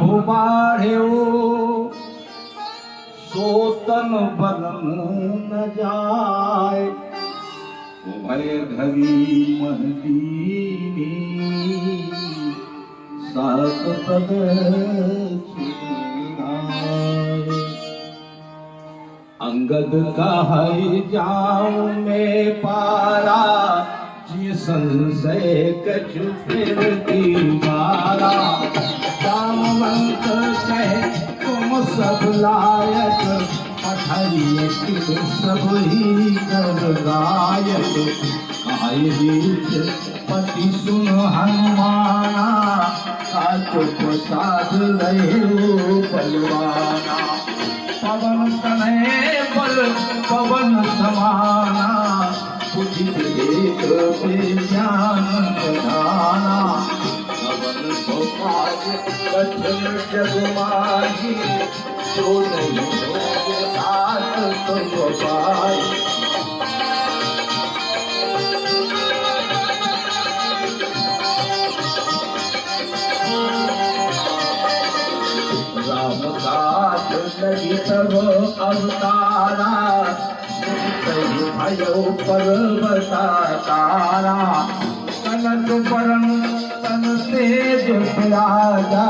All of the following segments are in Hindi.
ઉપાડ્યો સોતન બલમ ન જાય ઉભય ઘડી મહદીની સાત પદ अंगद कहै जाऊं मैं पारा जी संशय कछु फिर की मारा दामवंत कहे तुम सब लायक पठरिय सब ही कर गायक काय रीत पति सुन हनुमाना साचो प्रसाद रहे बलवाना पवन तनय बल पवन समाना उचित एक पे ज्ञान प्रधाना पवन गोपाल कठिन जग माही तो नहीं हो साथ तुम पाई राम काज लगी तब अवतारा भयो पर्वता तारा कनक परम तन तेज राजा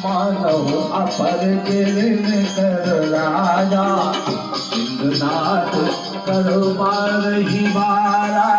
मानव अपर गिरन कर राजा सिंहनाथ करो बार ही बारा